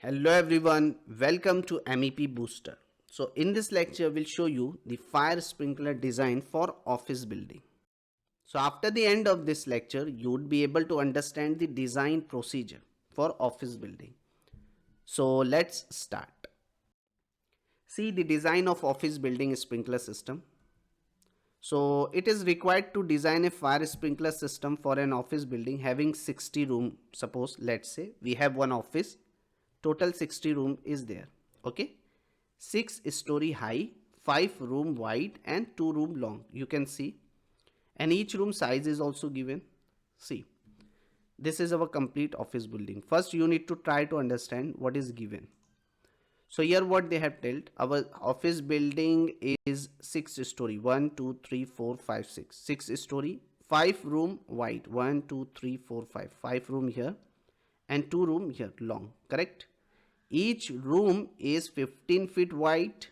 Hello everyone, welcome to MEP Booster. So in this lecture we'll show you the fire sprinkler design for office building. So after the end of this lecture you would be able to understand the design procedure for office building. So let's start. See the design of office building sprinkler system. So it is required to design a fire sprinkler system for an office building having 60 room. Suppose let's say we have one office, total 60 room is there. Okay, 6-story high, 5 room wide and 2 room long, you can see, and each room size is also given. See, this is our complete office building. First you need to try to understand what is given. So here what they have told, our office building is 6-story, 1 2 3 4 5 6, 6-story, 5 room wide, 1 2 3 4 5, 5 room here and 2 room here long, correct? Each room is 15 feet wide,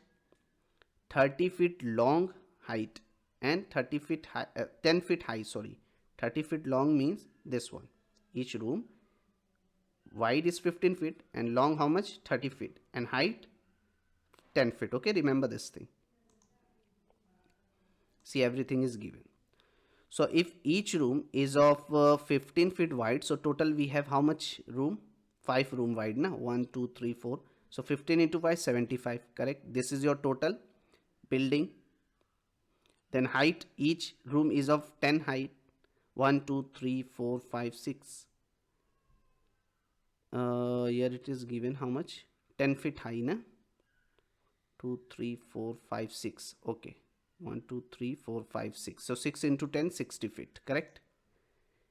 30 feet long height and 30 feet high, 10 feet high, sorry, 30 feet long means this one. Each room wide is 15 feet and long how much? 30 feet and height 10 feet. Okay, remember this thing. See, everything is given. So if each room is of 15 feet wide, so total we have how much room? 5 room wide now, 1 2 3 4. So 15 into 5, 75, correct? This is your total building. Then height, each room is of 10 height, 1 2 3 4 5 6. Here it is given how much? 10 feet high na, 2 3 4 5 6. Okay, 1 2 3 4 5 6. So 6 into 10, 60 feet, correct?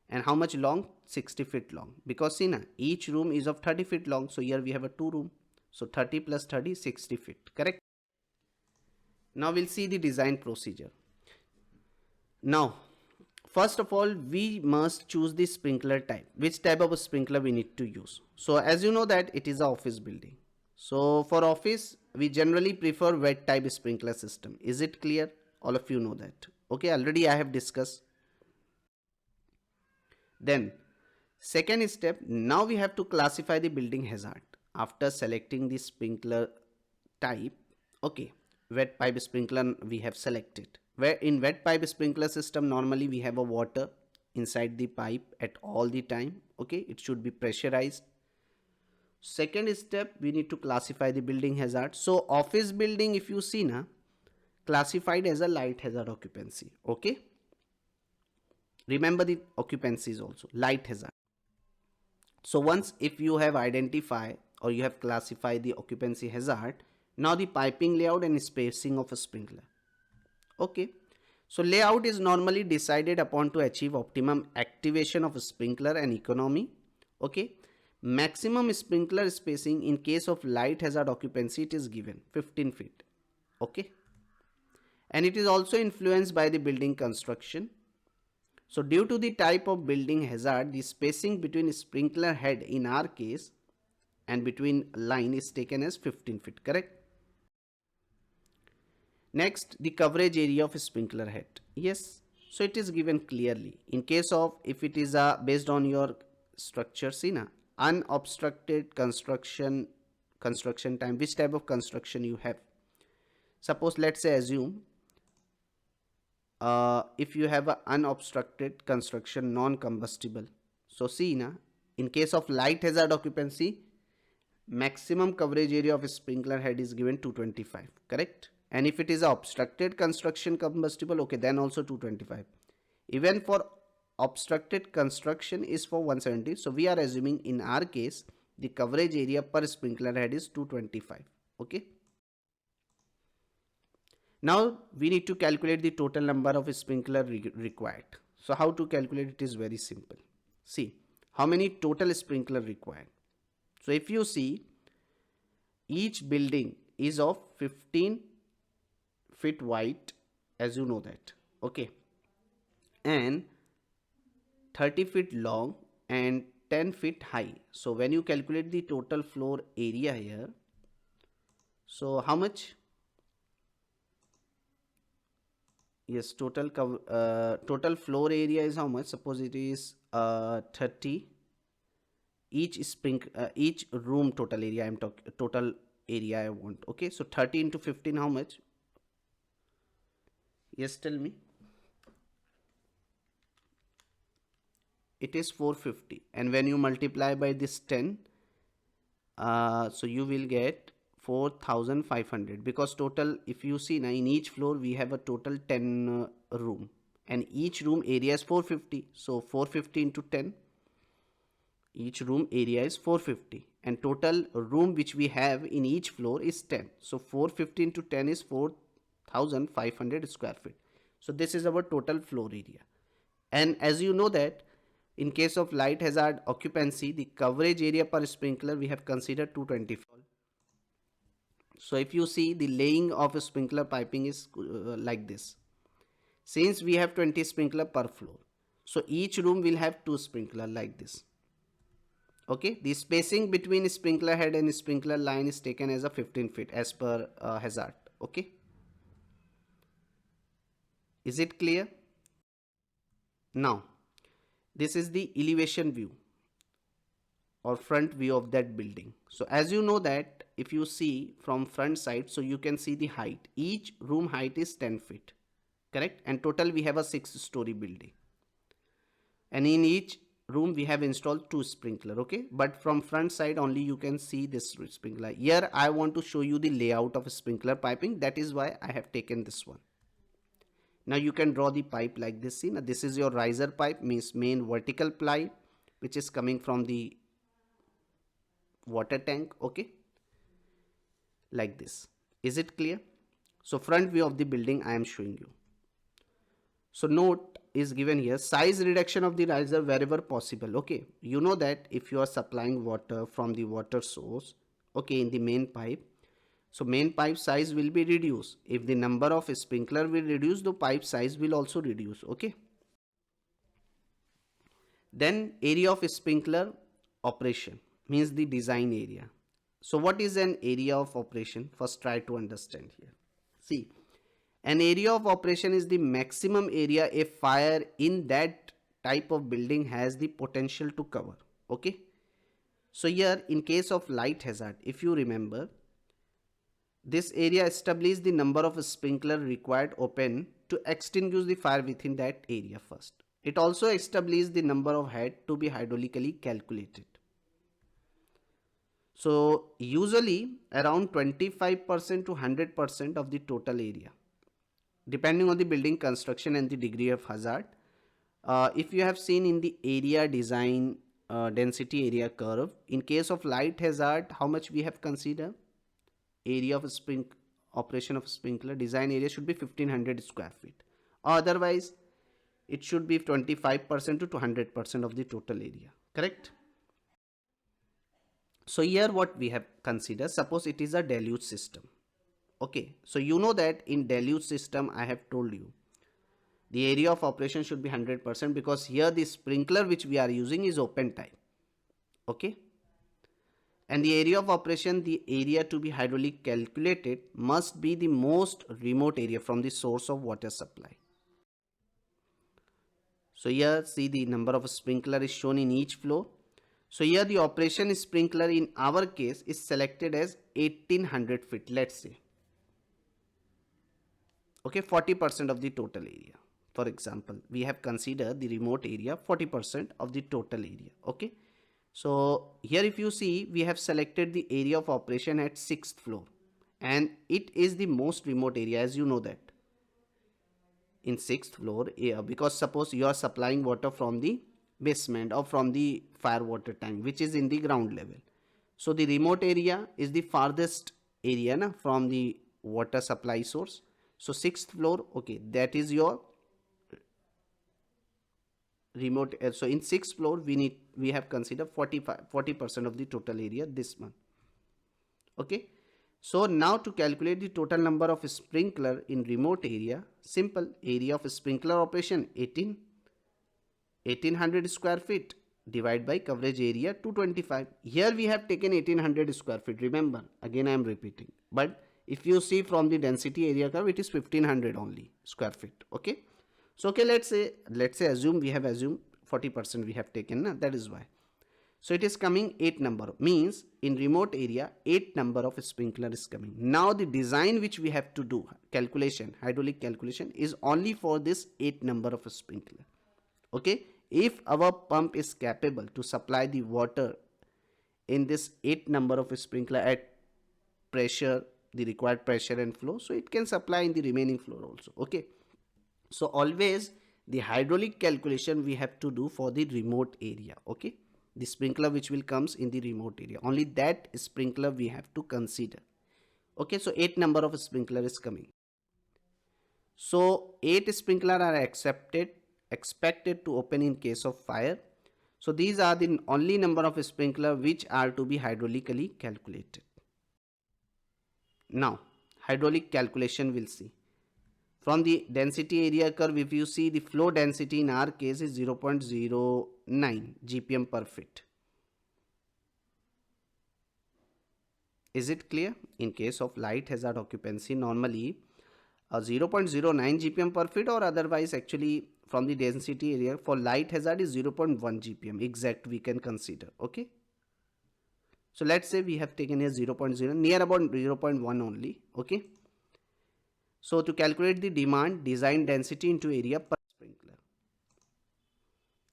And how much long? 60 feet long, because see na, each room is of 30 feet long, so here we have a 2 room, so 30 plus 30, 60 feet, correct? Now we'll see the design procedure. Now first of all we must choose the sprinkler type, which type of a sprinkler we need to use. So as you know that it is an office building, so for office we generally prefer wet type sprinkler system. Is it clear? All of you know that. Okay, already I have discussed. Then second step, now we have to classify the building hazard after selecting the sprinkler type. Okay, wet pipe sprinkler we have selected. Where in wet pipe sprinkler system normally we have a water inside the pipe at all the time. Okay, it should be pressurized. Second step, we need to classify the building hazard. So office building, if you see na, classified as a light hazard occupancy. Okay, remember the occupancy is also light hazard. So once if you have identified or you have classified the occupancy hazard, now the piping layout and spacing of a sprinkler. Okay, so layout is normally decided upon to achieve optimum activation of a sprinkler and economy. Okay, maximum sprinkler spacing in case of light hazard occupancy, it is given 15 feet. Okay, and it is also influenced by the building construction. So due to the type of building hazard, the spacing between sprinkler head in our case and between line is taken as 15 feet, correct? Next, the coverage area of sprinkler head. Yes, so it is given clearly. In case of, if it is based on your structure, see na, unobstructed construction time, which type of construction you have. Suppose let's say assume if you have a unobstructed construction, non-combustible. So see na, in case of light hazard occupancy, maximum coverage area of a sprinkler head is given 225, correct? And if it is a obstructed construction combustible, okay, then also 225. Even for obstructed construction is for 170. So we are assuming in our case the coverage area per sprinkler head is 225. Okay, now we need to calculate the total number of sprinkler required. So how to calculate it is very simple. See, how many total sprinkler required. So if you see, each building is of 15 feet wide, as you know that. Okay, and 30 feet long and 10 feet high. So when you calculate the total floor area here, so how much? Yes, total total floor area is how much? Suppose it is 30 each room total area. I'm talking total area I want. Okay, so 30 into 15, how much? Yes, tell me. It is 450, and when you multiply by this 10, so you will get 4500, because total, if you see now, in each floor we have a total 10 room, and each room area is 450. So 450 into 10, each room area is 450, and total room which we have in each floor is 10. So 450 into 10 is 4500 square feet. So this is our total floor area. And as you know that in case of light hazard occupancy, the coverage area per sprinkler we have considered 224. So if you see, the laying of a sprinkler piping is like this. Since we have 20 sprinkler per floor, so each room will have 2 sprinkler like this. Okay, the spacing between sprinkler head and sprinkler line is taken as a 15 feet as per hazard. Okay, is it clear? Now this is the elevation view or front view of that building. So as you know that if you see from front side, so you can see the height. Each room height is 10 feet, correct? And total we have a 6-story building, and in each room we have installed 2 sprinkler. Okay, but from front side only you can see this sprinkler. Here I want to show you the layout of sprinkler piping. That is why I have taken this one. Now you can draw the pipe like this. See, now this is your riser pipe, means main vertical pipe which is coming from the water tank. Okay, like this. Is it clear? So front view of the building I am showing you. So note is given here, size reduction of the riser wherever possible. Okay, you know that if you are supplying water from the water source, okay, in the main pipe, so main pipe size will be reduced. If the number of sprinkler will reduce, the pipe size will also reduce. Okay, then area of sprinkler operation means the design area. So what is an area of operation? First try to understand here. See, an area of operation is the maximum area a fire in that type of building has the potential to cover. Okay, so here in case of light hazard, if you remember, this area establishes the number of sprinkler required open to extinguish the fire within that area first. It also establishes the number of head to be hydraulically calculated. So usually around 25% to 100% of the total area, depending on the building construction and the degree of hazard. If you have seen in the area design density area curve, in case of light hazard, how much we have considered? Area of operation of sprinkler design area should be 1500 square feet. Otherwise, it should be 25% to 200% of the total area. Correct? So here what we have considered, suppose it is a deluge system. Okay, so you know that in deluge system I have told you the area of operation should be 100%, because here the sprinkler which we are using is open type. Okay, and the area of operation, the area to be hydraulic calculated, must be the most remote area from the source of water supply. So here see the number of sprinkler is shown in each floor. So here the operation sprinkler in our case is selected as 1800 feet, let's say. Okay, 40% of the total area. For example, we have considered the remote area 40% of the total area. Okay, so here if you see, we have selected the area of operation at 6th floor, and it is the most remote area, as you know that in 6th floor, because suppose you are supplying water from the basement or from the fire water tank which is in the ground level. So the remote area is the farthest area from the water supply source. So 6th floor, okay, that is your remote. So in 6th floor we have considered 40% of the total area, this one. Okay, so now to calculate the total number of sprinkler in remote area, simple, area of sprinkler operation 1800 square feet divided by coverage area 225. Here we have taken 1800 square feet, remember, again I am repeating, but if you see from the density area curve, it is 1500 only square feet. Okay, so okay, let's say assume we have assumed 40% we have taken, that is why. So it is coming 8 number, means in remote area 8 number of sprinkler is coming. Now the design which we have to do, calculation, hydraulic calculation, is only for this 8 number of sprinkler. Okay, if our pump is capable to supply the water in this 8 number of sprinkler at pressure, the required pressure and flow, so it can supply in the remaining floor also. Okay, so always the hydraulic calculation we have to do for the remote area. Okay, the sprinkler which will comes in the remote area, only that sprinkler we have to consider. Okay, so 8 number of sprinkler is coming. So 8 sprinkler are expected to open in case of fire. So these are the only number of sprinkler which are to be hydraulically calculated. Now hydraulic calculation we'll see. From the density area curve, if you see, the flow density in our case is 0.09 GPM per feet. Is it clear? In case of light hazard occupancy, normally 0.09 GPM per feet, or otherwise actually from the density area for light hazard is 0.1 GPM exact we can consider. Okay, so let's say we have taken here 0.0, near about 0.1 only. Okay, so to calculate the demand, design density into area per sprinkler.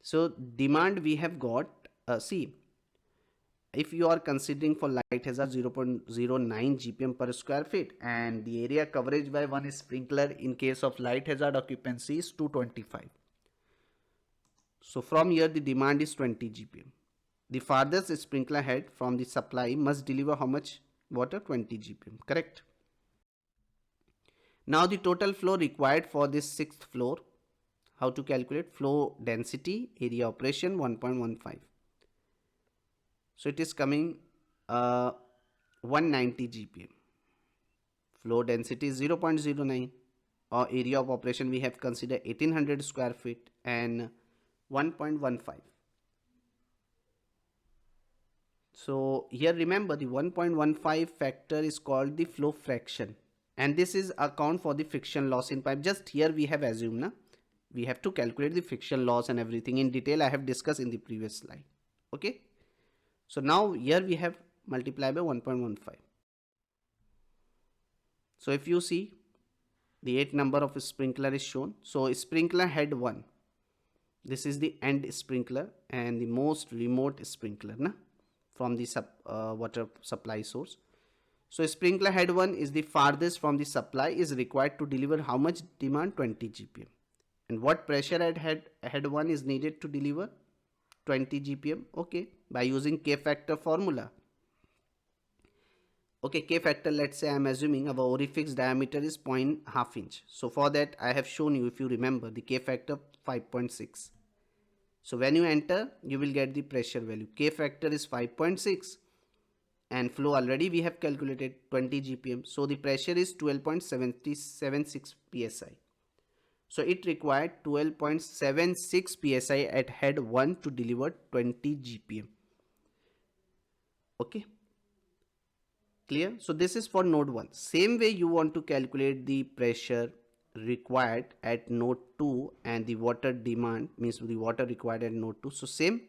So demand we have got, see, if you are considering for light hazard 0.09 GPM per square feet, and the area coverage by one sprinkler in case of light hazard occupancy is 225. So from here the demand is 20 GPM. The farthest sprinkler head from the supply must deliver how much water? 20 GPM, correct? Now the total flow required for this 6th floor, how to calculate? Flow density, area operation 1.15. So it is coming 190 GPM. Flow density is 0.09, or area of operation we have considered 1800 square feet and 1.15. So here remember the 1.15 factor is called the flow fraction, and this is account for the friction loss in pipe. Just here we have assumed na, we have to calculate the friction loss and everything in detail I have discussed in the previous slide. Okay, so now here we have multiplied by 1.15. So if you see, the 8 number of sprinkler is shown. So sprinkler head 1, this is the end sprinkler and the most remote sprinkler na, from the water supply source. So sprinkler head 1 is the farthest from the supply, is required to deliver how much demand? 20 GPM. And what pressure at head 1 is needed to deliver? 20 GPM. Okay, by using K factor formula. Okay, K factor, let's say I am assuming our orifice diameter is 0.5 inch. So for that I have shown you, if you remember, the K factor 5.6. So when you enter, you will get the pressure value. K factor is 5.6 and flow already we have calculated 20 GPM. So the pressure is 12.76 PSI. So it required 12.76 PSI at head 1 to deliver 20 GPM. Okay, clear? So this is for node 1. Same way you want to calculate the pressure required at node 2 and the water demand, means the water required at node 2. So same,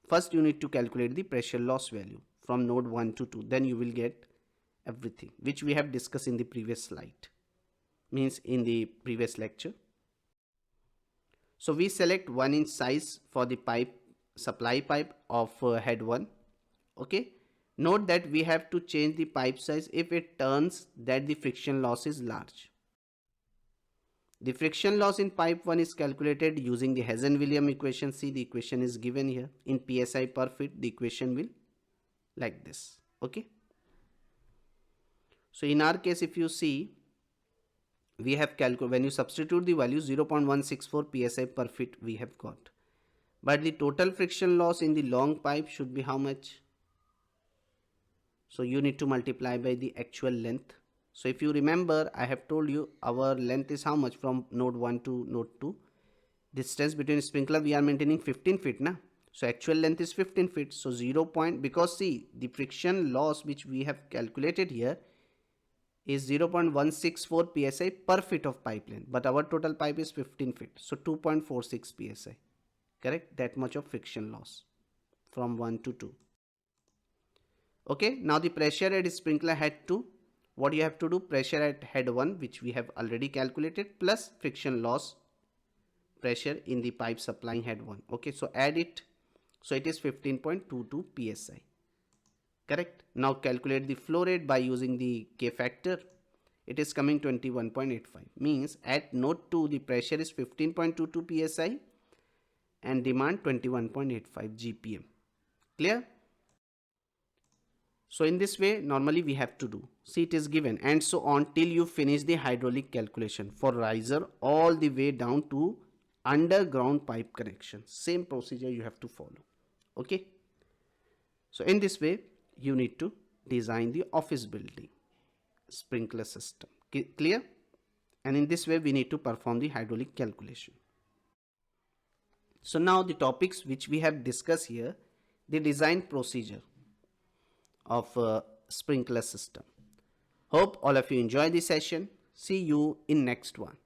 first you need to calculate the pressure loss value from node 1 to 2, then you will get everything which we have discussed in the previous slide, means in the previous lecture. So we select 1 inch size for the pipe, supply pipe of head 1. Okay, note that we have to change the pipe size if it turns that the friction loss is large. The friction loss in pipe 1 is calculated using the Hazen-Williams equation. See, the equation is given here in PSI per feet. The equation will like this. Okay, so in our case, if you see, we have calculated, when you substitute the value 0.164 PSI per feet we have got, but the total friction loss in the long pipe should be how much? So you need to multiply by the actual length. So if you remember, I have told you our length is how much from node 1 to node 2. Distance between sprinkler we are maintaining 15 feet na. So actual length is 15 feet. So 0. Because see, the friction loss which we have calculated here is 0.164 PSI per feet of pipe length, but our total pipe is 15 feet. So 2.46 PSI, correct? That much of friction loss from 1 to 2. Okay, now the pressure at sprinkler head 2, what you have to do, pressure at head 1 which we have already calculated plus friction loss pressure in the pipe supplying head 1. Okay, so add it. So it is 15.22 psi. Correct. Now calculate the flow rate by using the K factor. It is coming 21.85. Means at node 2 the pressure is 15.22 psi and demand 21.85 GPM. Clear? So in this way normally we have to do. See, it is given and so on till you finish the hydraulic calculation for riser all the way down to underground pipe connection. Same procedure you have to follow. Okay. So in this way you need to design the office building sprinkler system. Clear? And in this way we need to perform the hydraulic calculation. So now the topics which we have discussed here, the design procedure of a sprinkler system. Hope all of you enjoy this session. See you in next one.